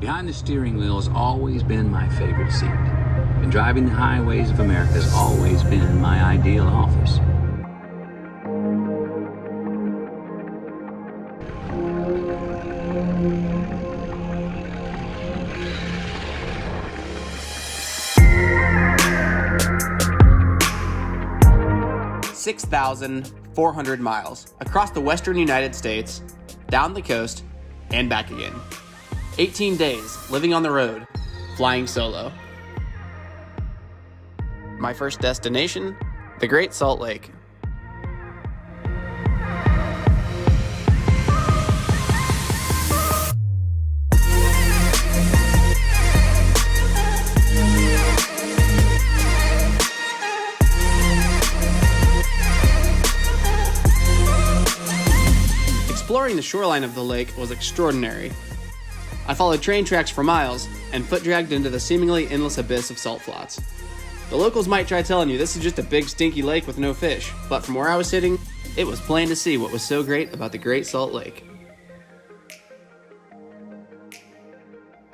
Behind the steering wheel has always been my favorite seat, and driving the highways of America has always been my ideal office. (6,400 miles) across the western United States, down the coast, and back again. 18 days living on the road, flying solo. My first destination, the Great Salt Lake. Exploring the shoreline of the lake was extraordinary. I followed train tracks for miles and foot dragged into the seemingly endless abyss of salt flats. The locals might try telling you this is just a big stinky lake with no fish, but from where I was sitting, it was plain to see what was so great about the Great Salt Lake.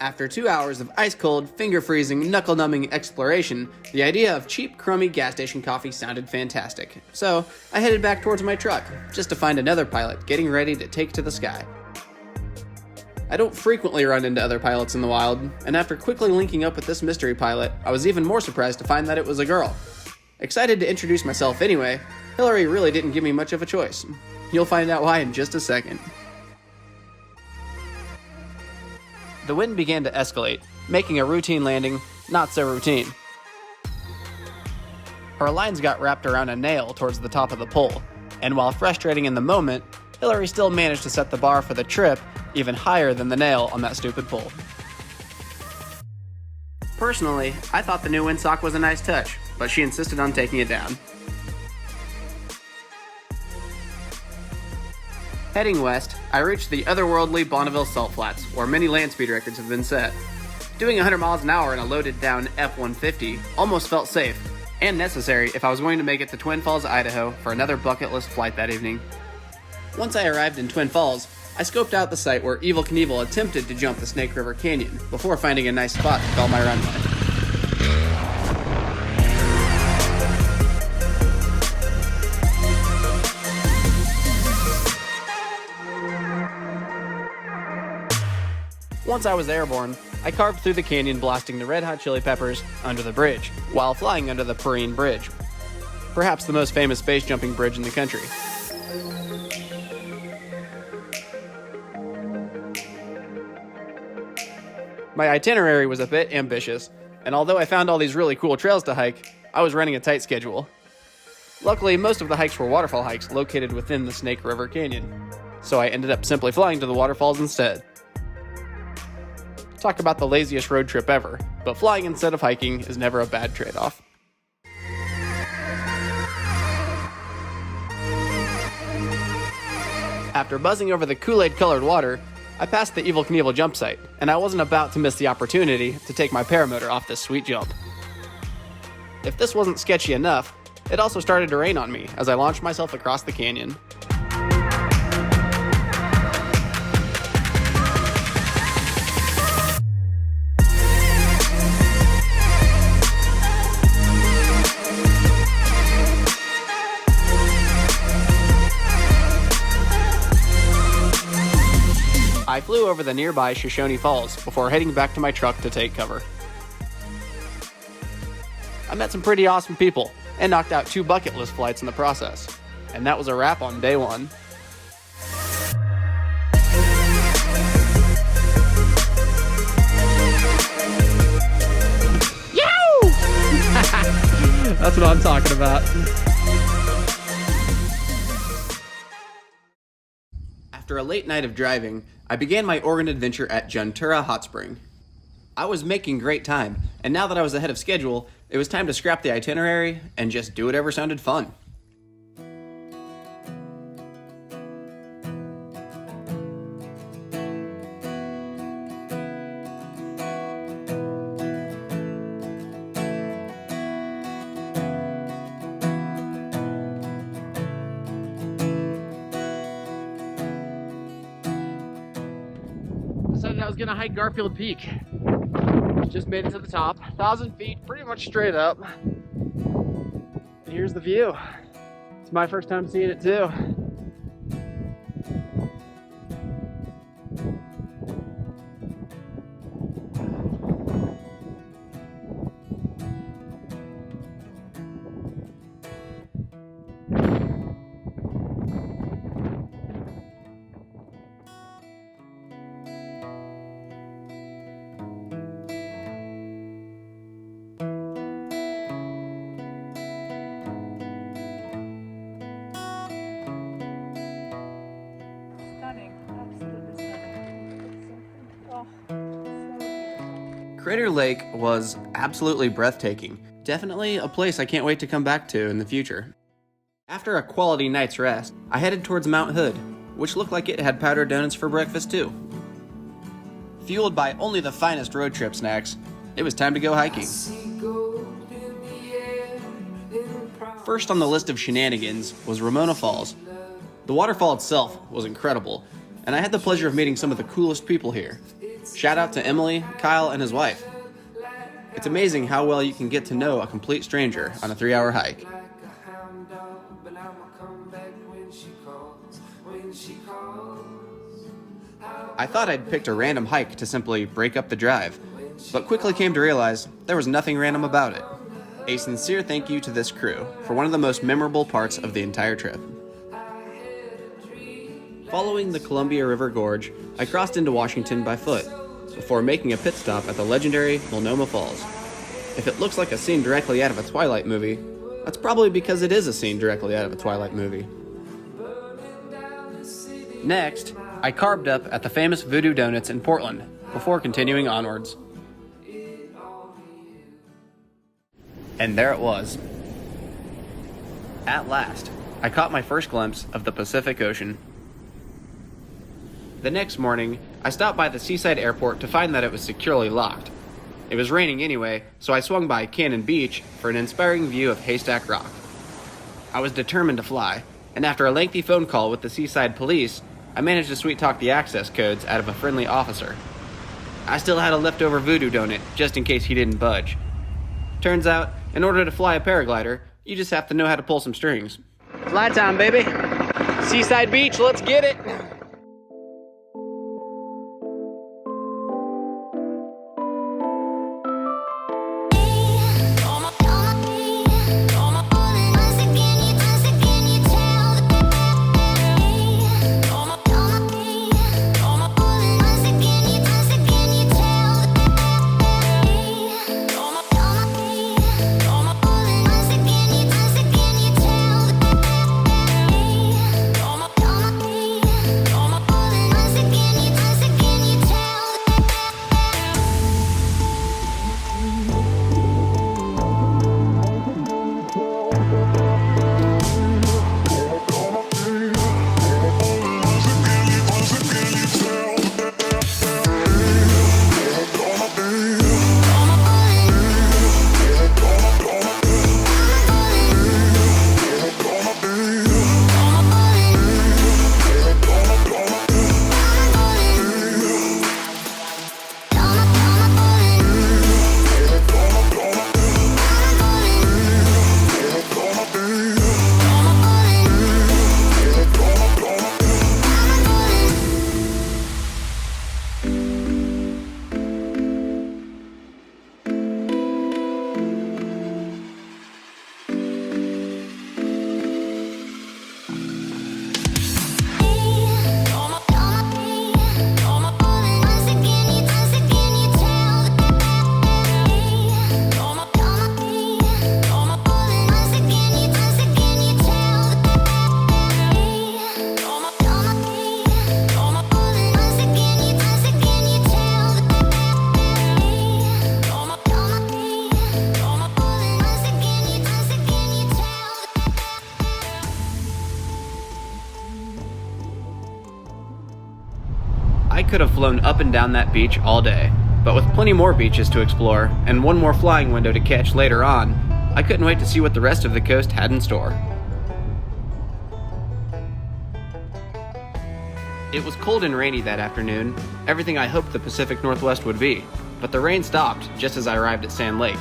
After 2 hours of ice-cold, finger-freezing, knuckle-numbing exploration, the idea of cheap, crummy gas station coffee sounded fantastic. So, I headed back towards my truck, just to find another pilot getting ready to take to the sky. I don't frequently run into other pilots in the wild, and after quickly linking up with this mystery pilot, I was even more surprised to find that it was a girl. Excited to introduce myself anyway, Hillary really didn't give me much of a choice. You'll find out why in just a second. The wind began to escalate, making a routine landing not so routine. Her lines got wrapped around a nail towards the top of the pole, and while frustrating in the moment, Hillary still managed to set the bar for the trip even higher than the nail on that stupid pole. Personally, I thought the new windsock was a nice touch, but she insisted on taking it down. Heading west, I reached the otherworldly Bonneville Salt Flats, where many land speed records have been set. Doing 100 miles an hour in a loaded-down F-150 almost felt safe, and necessary if I was going to make it to Twin Falls, Idaho for another bucket list flight that evening. Once I arrived in Twin Falls, I scoped out the site where Evel Knievel attempted to jump the Snake River Canyon, before finding a nice spot to call my runway. Once I was airborne, I carved through the canyon blasting the Red Hot Chili Peppers under the bridge, while flying under the Perrine Bridge, perhaps the most famous base jumping bridge in the country. My itinerary was a bit ambitious, and although I found all these really cool trails to hike, I was running a tight schedule. Luckily, most of the hikes were waterfall hikes located within the Snake River Canyon, so I ended up simply flying to the waterfalls instead. Talk about the laziest road trip ever, but flying instead of hiking is never a bad trade-off. After buzzing over the Kool-Aid-colored water, I passed the Evel Knievel jump site, and I wasn't about to miss the opportunity to take my paramotor off this sweet jump. If this wasn't sketchy enough, it also started to rain on me as I launched myself across the canyon. I flew over the nearby Shoshone Falls before heading back to my truck to take cover. I met some pretty awesome people and knocked out 2 bucket list flights in the process, and that was a wrap on day 1. Yow! That's what I'm talking about. After a late night of driving, I began my Oregon adventure at Juntura Hot Spring. I was making great time, and now that I was ahead of schedule, it was time to scrap the itinerary and just do whatever sounded fun. I was gonna hike Garfield Peak. Just made it to the top, 1,000 feet, pretty much straight up. And here's the view. It's my first time seeing it too. Crater Lake was absolutely breathtaking. Definitely a place I can't wait to come back to in the future. After a quality night's rest, I headed towards Mount Hood, which looked like it had powdered donuts for breakfast too. Fueled by only the finest road trip snacks, it was time to go hiking. First on the list of shenanigans was Ramona Falls. The waterfall itself was incredible, and I had the pleasure of meeting some of the coolest people here. Shout out to Emily, Kyle, and his wife. It's amazing how well you can get to know a complete stranger on a 3-hour hike. I thought I'd picked a random hike to simply break up the drive, but quickly came to realize there was nothing random about it. A sincere thank you to this crew for one of the most memorable parts of the entire trip. Following the Columbia River Gorge, I crossed into Washington by foot, before making a pit stop at the legendary Multnomah Falls. If it looks like a scene directly out of a Twilight movie, that's probably because it is a scene directly out of a Twilight movie. Next, I carved up at the famous Voodoo Donuts in Portland, before continuing onwards. And there it was. At last, I caught my first glimpse of the Pacific Ocean. The next morning, I stopped by the seaside airport to find that it was securely locked. It was raining anyway, so I swung by Cannon Beach for an inspiring view of Haystack Rock. I was determined to fly, and after a lengthy phone call with the seaside police, I managed to sweet-talk the access codes out of a friendly officer. I still had a leftover voodoo donut, just in case he didn't budge. Turns out, in order to fly a paraglider, you just have to know how to pull some strings. Fly time, baby! Seaside Beach, let's get it! I could have flown up and down that beach all day, but with plenty more beaches to explore and one more flying window to catch later on, I couldn't wait to see what the rest of the coast had in store. It was cold and rainy that afternoon, everything I hoped the Pacific Northwest would be, but the rain stopped just as I arrived at Sand Lake.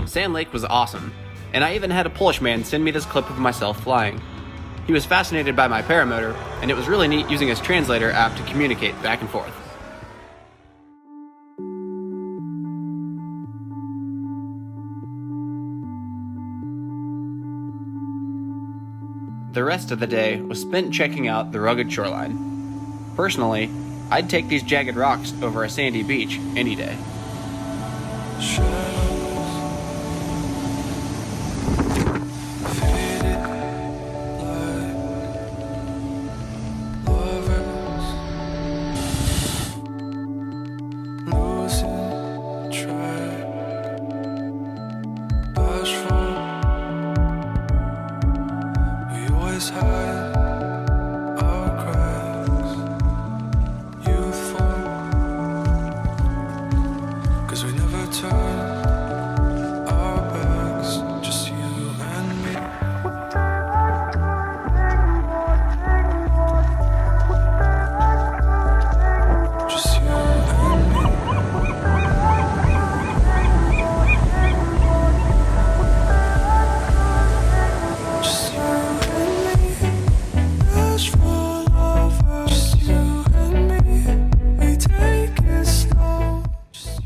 Sand Lake was awesome, and I even had a Polish man send me this clip of myself flying. He was fascinated by my paramotor, and it was really neat using his translator app to communicate back and forth. The rest of the day was spent checking out the rugged shoreline. Personally, I'd take these jagged rocks over a sandy beach any day.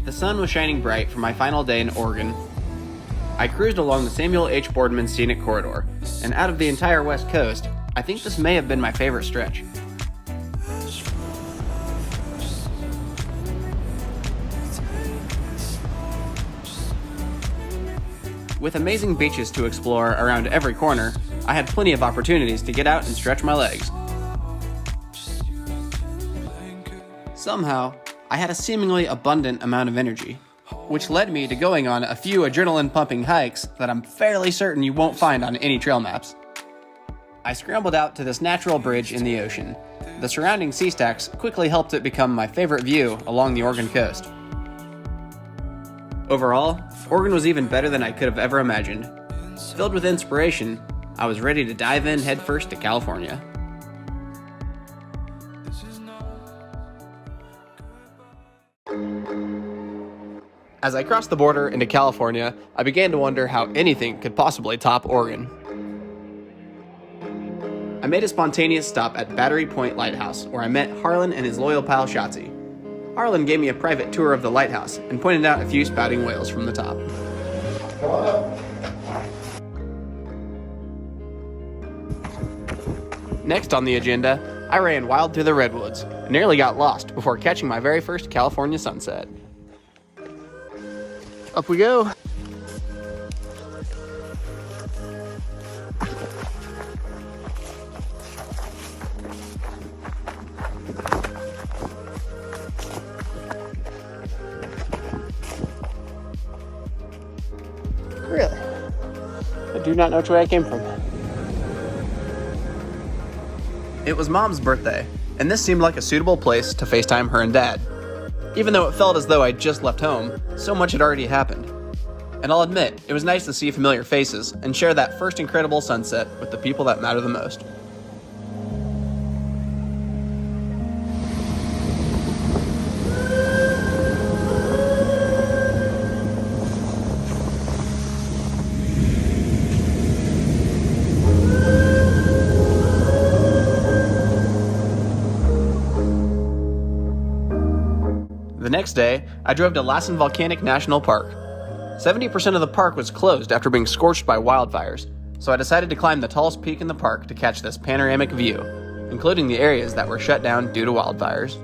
The sun was shining bright for my final day in Oregon. I cruised along the Samuel H. Boardman Scenic Corridor, and out of the entire West Coast, I think this may have been my favorite stretch. With amazing beaches to explore around every corner, I had plenty of opportunities to get out and stretch my legs. Somehow, I had a seemingly abundant amount of energy, which led me to going on a few adrenaline-pumping hikes that I'm fairly certain you won't find on any trail maps. I scrambled out to this natural bridge in the ocean. The surrounding sea stacks quickly helped it become my favorite view along the Oregon coast. Overall, Oregon was even better than I could have ever imagined. Filled with inspiration, I was ready to dive in headfirst to California. As I crossed the border into California, I began to wonder how anything could possibly top Oregon. I made a spontaneous stop at Battery Point Lighthouse, where I met Harlan and his loyal pal Shotzi. Harlan gave me a private tour of the lighthouse and pointed out a few spouting whales from the top. Come on up. Next on the agenda, I ran wild through the redwoods and nearly got lost before catching my very first California sunset. Up we go. Really? I do not know which way I came from. It was Mom's birthday, and this seemed like a suitable place to FaceTime her and Dad. Even though it felt as though I'd just left home, so much had already happened. And I'll admit, it was nice to see familiar faces and share that first incredible sunset with the people that matter the most. The next day, I drove to Lassen Volcanic National Park. 70% of the park was closed after being scorched by wildfires, so I decided to climb the tallest peak in the park to catch this panoramic view, including the areas that were shut down due to wildfires.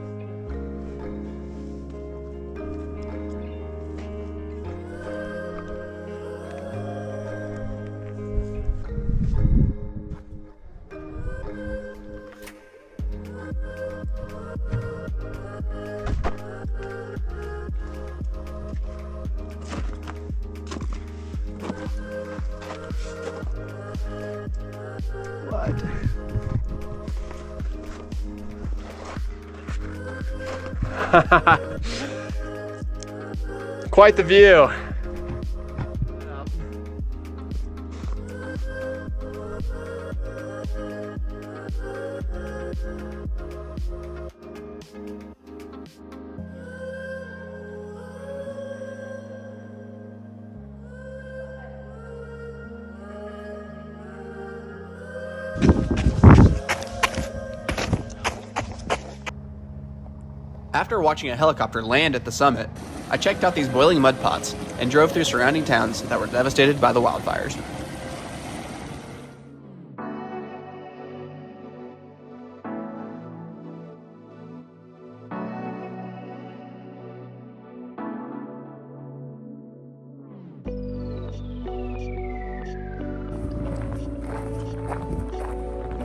Quite the view. After watching a helicopter land at the summit, I checked out these boiling mud pots and drove through surrounding towns that were devastated by the wildfires.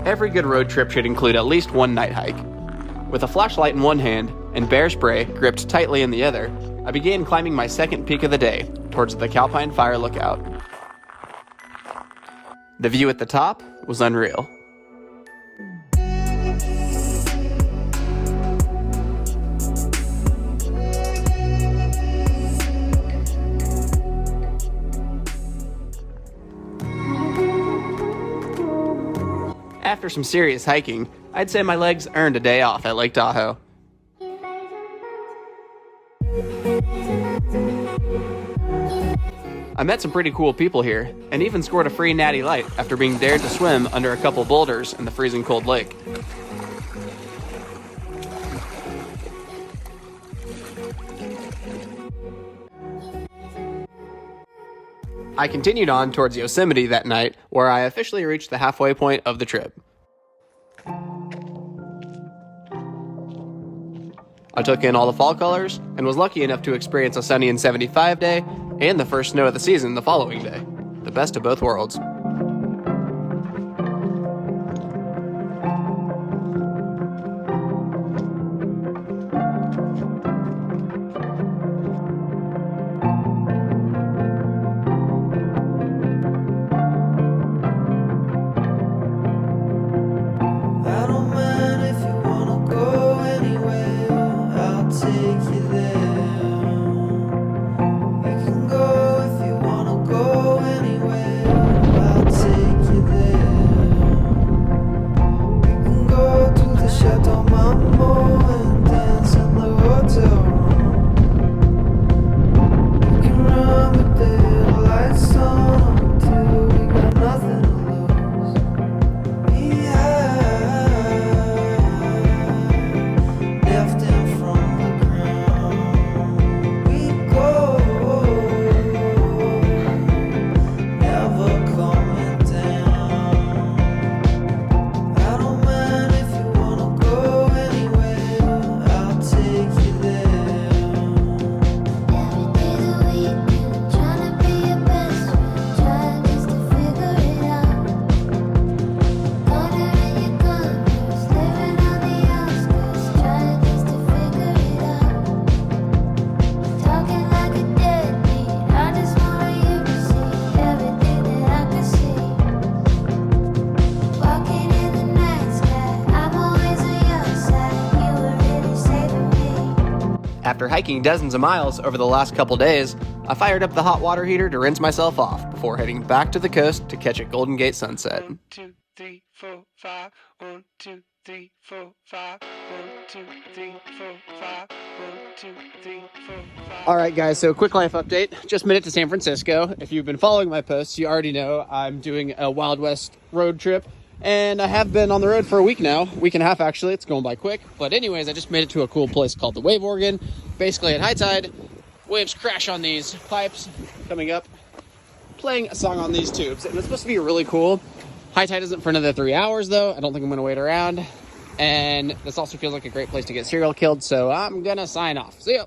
Every good road trip should include at least one night hike. With a flashlight in one hand and bear spray gripped tightly in the other, I began climbing my second peak of the day towards the Calpine Fire Lookout. The view at the top was unreal. After some serious hiking, I'd say my legs earned a day off at Lake Tahoe. I met some pretty cool people here, and even scored a free natty light after being dared to swim under a couple boulders in the freezing cold lake. I continued on towards Yosemite that night, where I officially reached the halfway point of the trip. I took in all the fall colors and was lucky enough to experience a sunny and 75 day and the first snow of the season the following day. The best of both worlds. I don't mind if you wanna go anywhere, I'll take you there. You can go if you wanna go anywhere, hiking dozens of miles over the last couple days, I fired up the hot water heater to rinse myself off before heading back to the coast to catch a Golden Gate sunset. 1, 2, 3, 4, 5. 1, 2, 3, 4, 5. 1, 2, 3, 4, 5. 1, 2, 3, 4, 5. All right, guys, so quick life update. Just made it to San Francisco. If you've been following my posts, you already know I'm doing a Wild West road trip, and I have been on the road for a week now, week and a half actually. It's going by quick. But anyways, I just made it to a cool place called the Wave Organ. Basically at high tide, waves crash on these pipes coming up, playing a song on these tubes, and it's supposed to be really cool. High tide isn't for another 3 hours though. I don't think I'm gonna wait around. And this also feels like a great place to get serial killed, so I'm gonna sign off. See ya.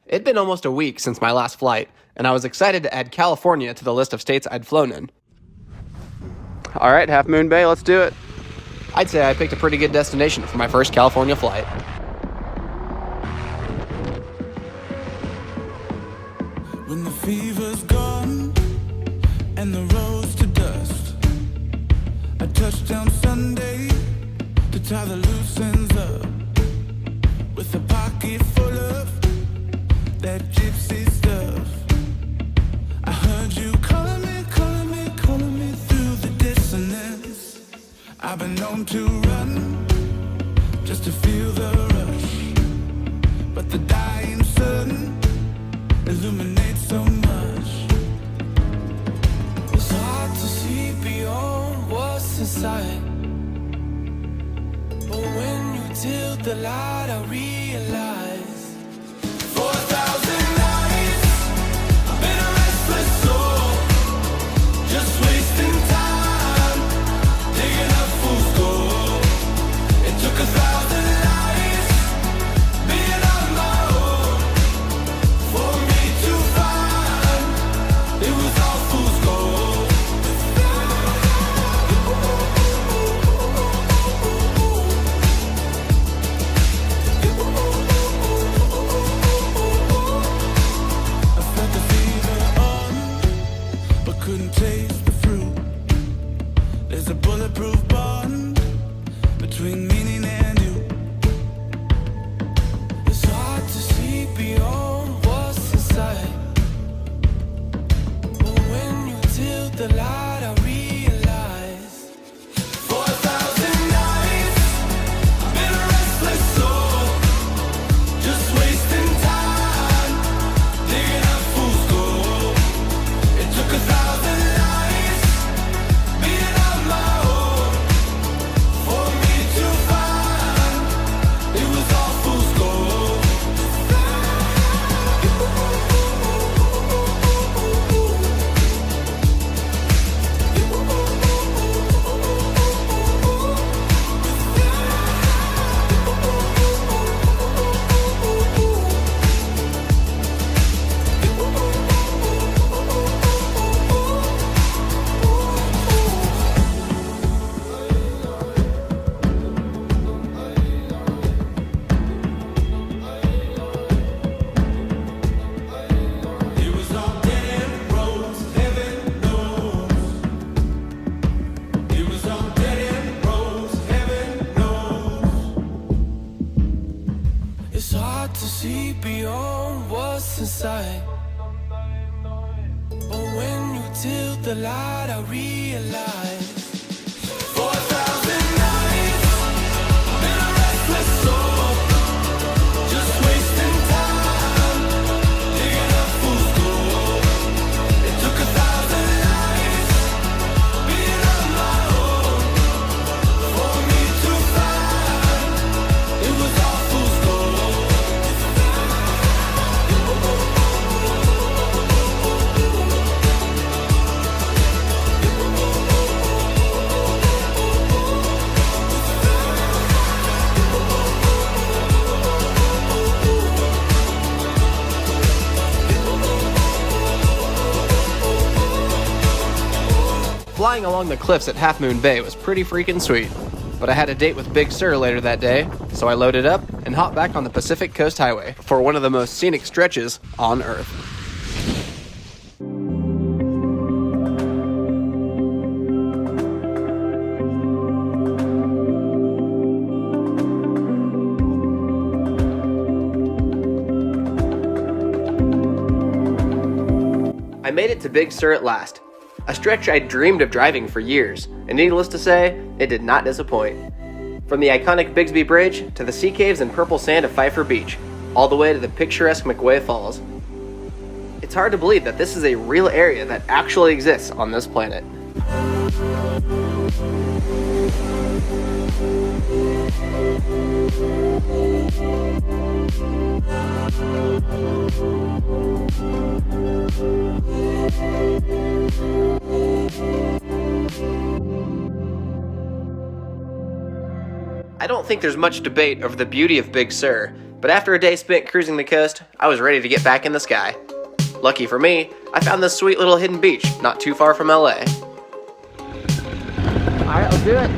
It'd been almost a week since my last flight, and I was excited to add California to the list of states I'd flown in. All right, Half Moon Bay, let's do it. I'd say I picked a pretty good destination for my first California flight. When the fever's gone and the road's to dust, I touched down Sunday to tie the loose ends up, with a pocket full of that gypsy stuff. I heard you calling me through the dissonance. I've been known to run just to feel the rush, but the dying sun illuminates so much. It's hard to see beyond what's inside, but when you tilt the light I realize 4,000 nights I've been a restless soul, just wasting time, digging up fool's gold. It took 1,000 lives being on my own for me to find it was all fool's gold. I felt the fever on, but couldn't taste the fruit. There's a bulletproof bond between meaning and you. It's hard to see beyond what's inside, but when you tilt the light I realize 4,000 nights I've been a restless soul, just wasting time, digging up fool's gold. It took 1,000 lives being on my own for me to find it was all fool's gold. It was all dead-end roads, heaven knows. It was all dead-end roads, heaven knows. It's hard to see beyond what's inside, but when you tilt the light I realize 4,000 nights I've been a restless soul, just wasting time, digging up fool's gold. It took 1,000 lives being on my own for me to find it was all fool's gold. Flying along the cliffs at Half Moon Bay was pretty freaking sweet, but I had a date with Big Sur later that day, so I loaded up and hopped back on the Pacific Coast Highway for one of the most scenic stretches on Earth. I made it to Big Sur at last, a stretch I dreamed of driving for years, and needless to say, it did not disappoint. From the iconic Bigsby Bridge to the sea caves and purple sand of Pfeiffer Beach, all the way to the picturesque McWay Falls. It's hard to believe that this is a real area that actually exists on this planet. I don't think there's much debate over the beauty of Big Sur, but after a day spent cruising the coast, I was ready to get back in the sky. Lucky for me, I found this sweet little hidden beach not too far from LA. Alright, let's do it.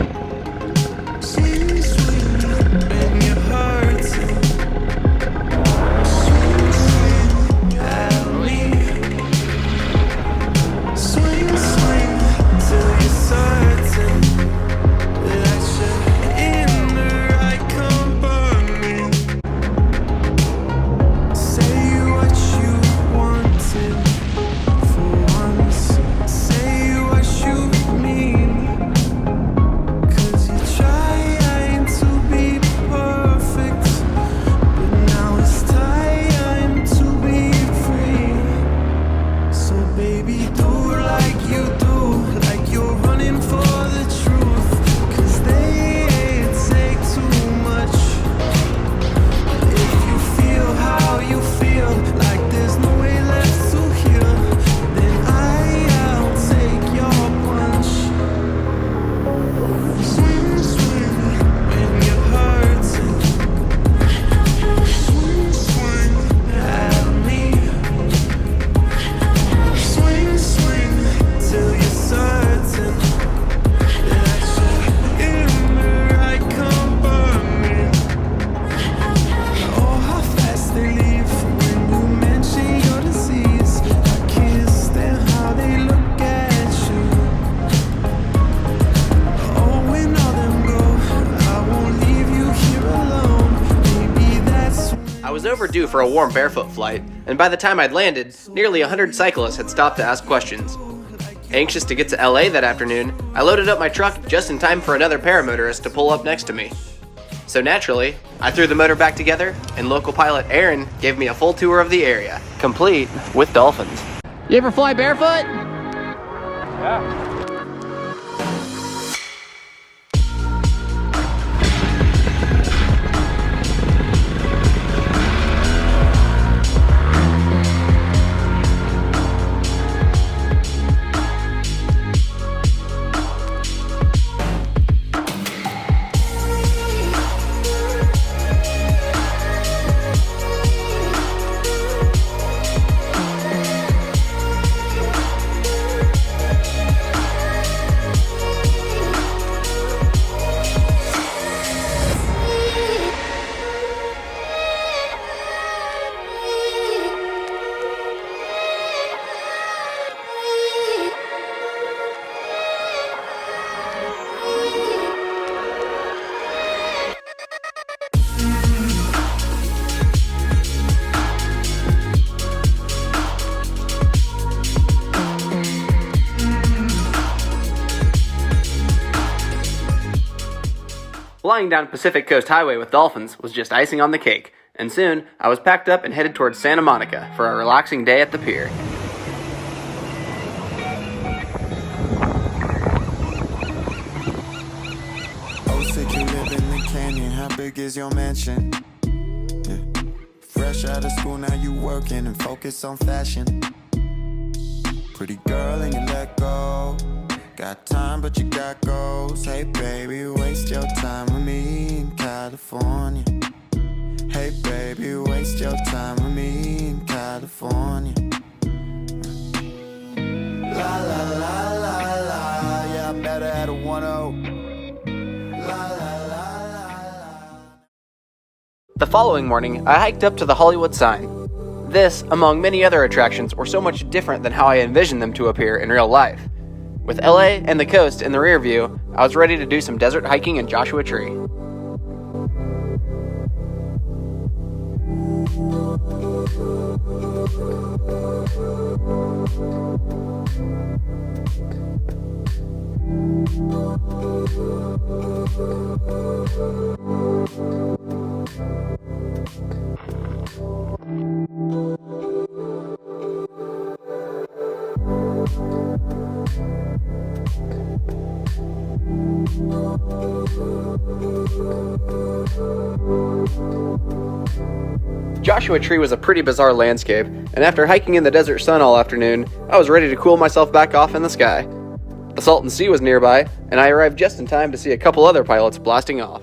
Overdue for a warm Barefoot Flight, and by the time I'd landed, nearly 100 cyclists had stopped to ask questions. Anxious to get to LA that afternoon, I loaded up my truck just in time for another paramotorist to pull up next to me. So naturally, I threw the motor back together, and local pilot Aaron gave me a full tour of the area, complete with dolphins. You ever fly barefoot? Yeah. Flying down Pacific Coast Highway with dolphins was just icing on the cake, and soon I was packed up and headed towards Santa Monica for a relaxing day at the pier. Oh, sick, you live in the canyon. How big is your mansion? Yeah. Fresh out of school, now you working and focus on fashion. Pretty girl and you let go. Got time, but you got goals. Hey, baby, waste your time with me in California. Hey, baby, waste your time with me in California. La, la, la, la, la. Yeah, I better add a 1-0. La, la, la, la, la. The following morning, I hiked up to the Hollywood sign. This, among many other attractions, were so much different than how I envisioned them to appear in real life. With LA and the coast in the rear view, I was ready to do some desert hiking in Joshua Tree. Joshua Tree was a pretty bizarre landscape, and after hiking in the desert sun all afternoon, I was ready to cool myself back off in the sky. The Salton Sea was nearby, and I arrived just in time to see a couple other pilots blasting off.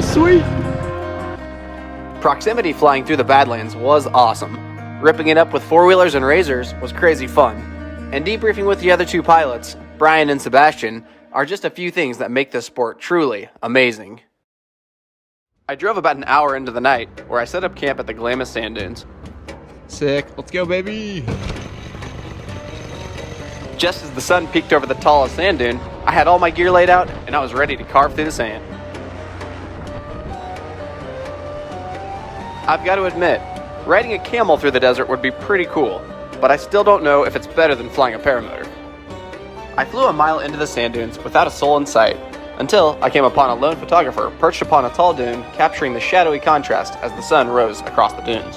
Sweet! Proximity flying through the Badlands was awesome. Ripping it up with four-wheelers and razors was crazy fun. And debriefing with the other two pilots, Brian and Sebastian, are just a few things that make this sport truly amazing. I drove about an hour into the night, where I set up camp at the Glamis sand dunes. Sick. Let's go, baby! Just as the sun peeked over the tallest sand dune, I had all my gear laid out, and I was ready to carve through the sand. I've got to admit, riding a camel through the desert would be pretty cool, but I still don't know if it's better than flying a paramotor. I flew a mile into the sand dunes without a soul in sight, until I came upon a lone photographer perched upon a tall dune, capturing the shadowy contrast as the sun rose across the dunes.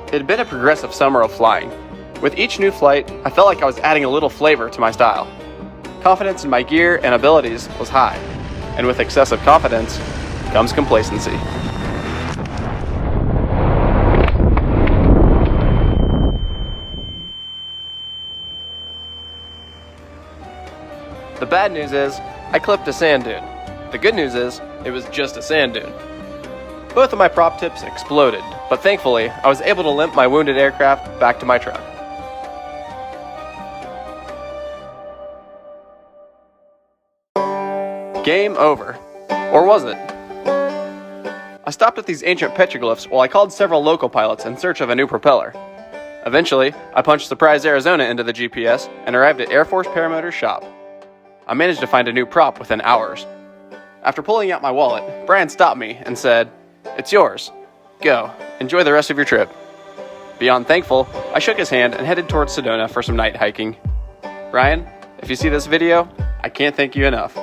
It had been a progressive summer of flying. With each new flight, I felt like I was adding a little flavor to my style. Confidence in my gear and abilities was high, and with excessive confidence comes complacency. The bad news is, I clipped a sand dune. The good news is, it was just a sand dune. Both of my prop tips exploded, but thankfully, I was able to limp my wounded aircraft back to my truck. Game over. Or was it? I stopped at these ancient petroglyphs while I called several local pilots in search of a new propeller. Eventually, I punched Surprise, Arizona into the GPS and arrived at Air Force Paramotor's shop. I managed to find a new prop within hours. After pulling out my wallet, Brian stopped me and said, "It's yours. Go. Enjoy the rest of your trip." Beyond thankful, I shook his hand and headed towards Sedona for some night hiking. Brian, if you see this video, I can't thank you enough.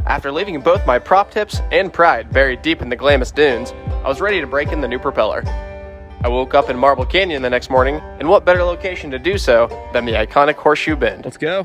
After leaving both my prop tips and pride buried deep in the Glamis dunes, I was ready to break in the new propeller. I woke up in Marble Canyon the next morning, and what better location to do so than the iconic Horseshoe Bend. Let's go.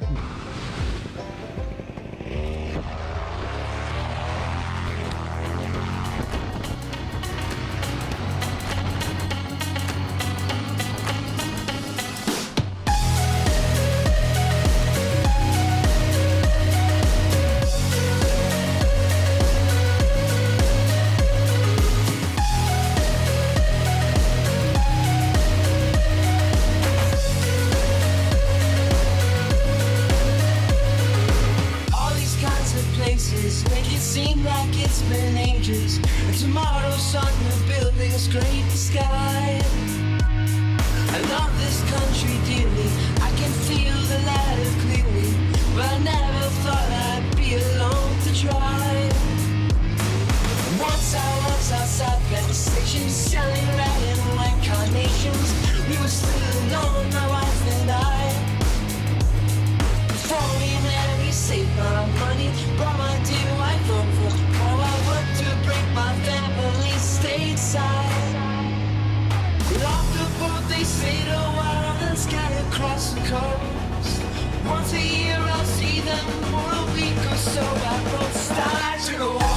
Make it seem like it's been ages. And tomorrow's sun will build a scrape the sky. I love this country dearly. I can feel the ladder clearly, but I never thought I'd be alone to try. Once I was outside the station, selling red and white carnations. We were still alone, my wife and I. Before we met, we saved my money, brought my dear wife over. How I worked to break my family stateside. Off the boat, they stayed a while and scattered across the coast. Once a year, I'll see them for a week or so. I wrote stars to go off.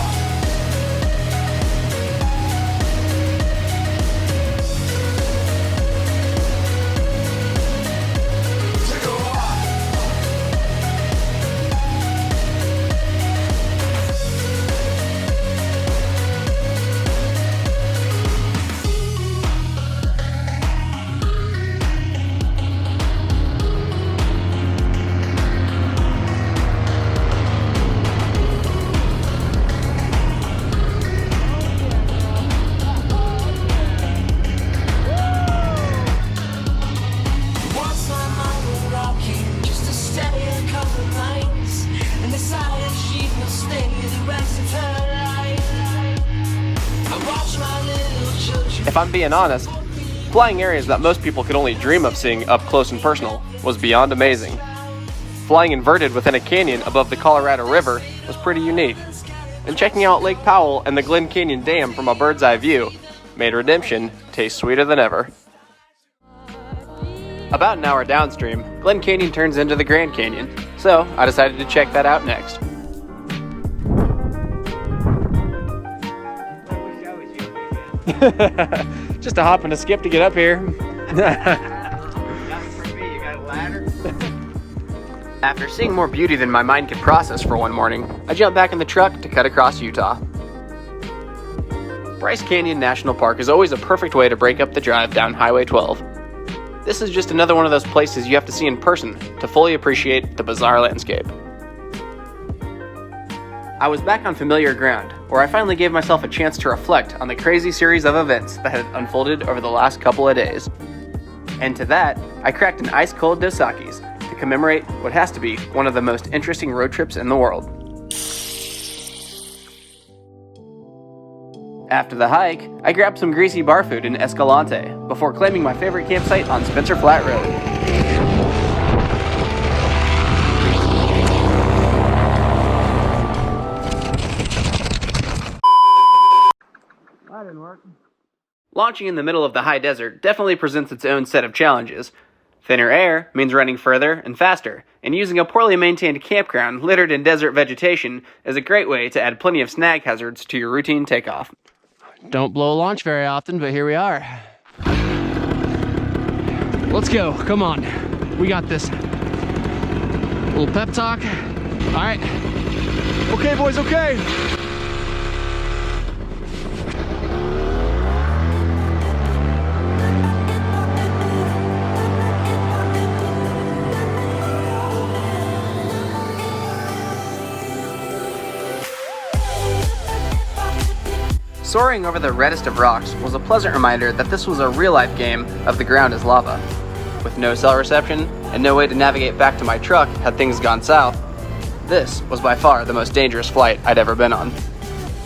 If I'm being honest, flying areas that most people could only dream of seeing up close and personal was beyond amazing. Flying inverted within a canyon above the Colorado River was pretty unique, and checking out Lake Powell and the Glen Canyon Dam from a bird's eye view made redemption taste sweeter than ever. About an hour downstream, Glen Canyon turns into the Grand Canyon, so I decided to check that out next. Just a hop and a skip to get up here. After seeing more beauty than my mind could process for one morning, I jumped back in the truck to cut across Utah. Bryce Canyon National Park is always a perfect way to break up the drive down Highway 12. This is just another one of those places you have to see in person to fully appreciate the bizarre landscape. I was back on familiar ground, where I finally gave myself a chance to reflect on the crazy series of events that had unfolded over the last couple of days. And to that, I cracked an ice-cold Dos Equis to commemorate what has to be one of the most interesting road trips in the world. After the hike, I grabbed some greasy bar food in Escalante before claiming my favorite campsite on Spencer Flat Road. That didn't work. Launching in the middle of the high desert definitely presents its own set of challenges. Thinner air means running further and faster, and using a poorly maintained campground littered in desert vegetation is a great way to add plenty of snag hazards to your routine takeoff. Don't blow a launch very often, but here we are. Let's go, come on. We got this. Little pep talk. All right. Okay, boys, okay. Soaring over the reddest of rocks was a pleasant reminder that this was a real-life game of the ground is lava. With no cell reception and no way to navigate back to my truck had things gone south, this was by far the most dangerous flight I'd ever been on.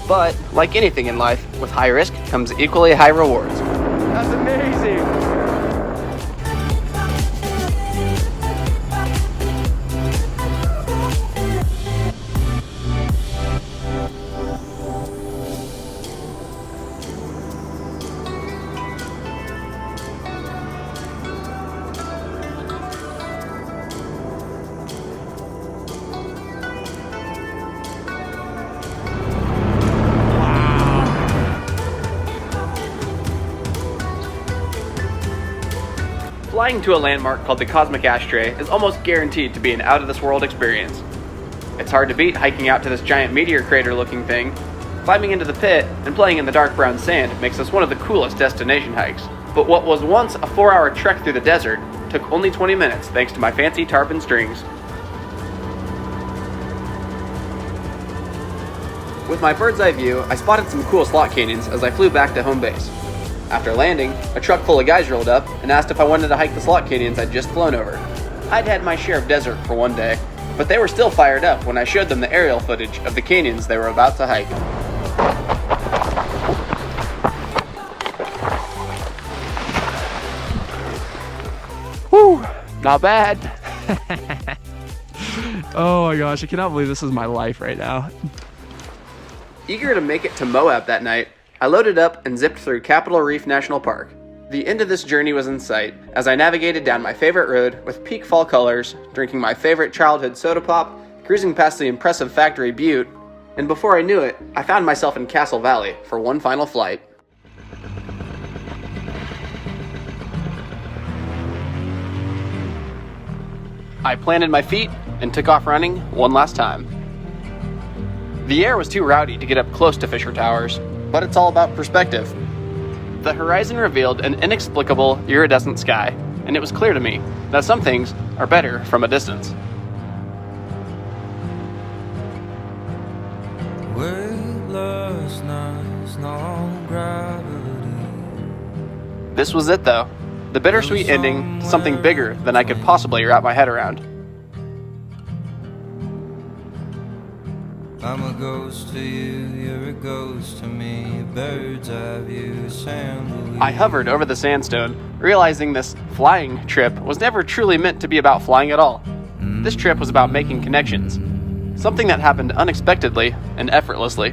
But, like anything in life, with high risk comes equally high rewards. That's amazing. Flying to a landmark called the Cosmic Ashtray is almost guaranteed to be an out-of-this-world experience. It's hard to beat hiking out to this giant meteor crater-looking thing. Climbing into the pit and playing in the dark brown sand makes this one of the coolest destination hikes. But what was once a 4-hour trek through the desert took only 20 minutes thanks to my fancy tarpon strings. With my bird's eye view, I spotted some cool slot canyons as I flew back to home base. After landing, a truck full of guys rolled up and asked if I wanted to hike the slot canyons I'd just flown over. I'd had my share of desert for one day, but they were still fired up when I showed them the aerial footage of the canyons they were about to hike. Whew, not bad. Oh my gosh, I cannot believe this is my life right now. Eager to make it to Moab that night, I loaded up and zipped through Capitol Reef National Park. The end of this journey was in sight as I navigated down my favorite road with peak fall colors, drinking my favorite childhood soda pop, cruising past the impressive Factory Butte, and before I knew it, I found myself in Castle Valley for one final flight. I planted my feet and took off running one last time. The air was too rowdy to get up close to Fisher Towers, but it's all about perspective. The horizon revealed an inexplicable iridescent sky, and it was clear to me that some things are better from a distance. Weightlessness, no gravity. This was it though, the bittersweet ending to something bigger than I could possibly wrap my head around. I'm a ghost to you, you're a ghost to me, a bird's eye view, a sandal. I hovered over the sandstone, realizing this flying trip was never truly meant to be about flying at all. This trip was about making connections, something that happened unexpectedly and effortlessly.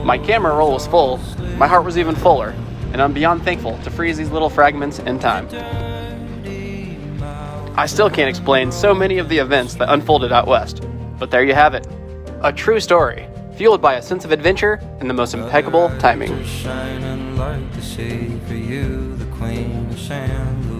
my camera roll was full, my heart was even fuller, and I'm beyond thankful to freeze these little fragments in time. I still can't explain so many of the events that unfolded out west, but there you have it. A true story, fueled by a sense of adventure and the most impeccable timing. Shining like the sea for you, the queen of Chandelier.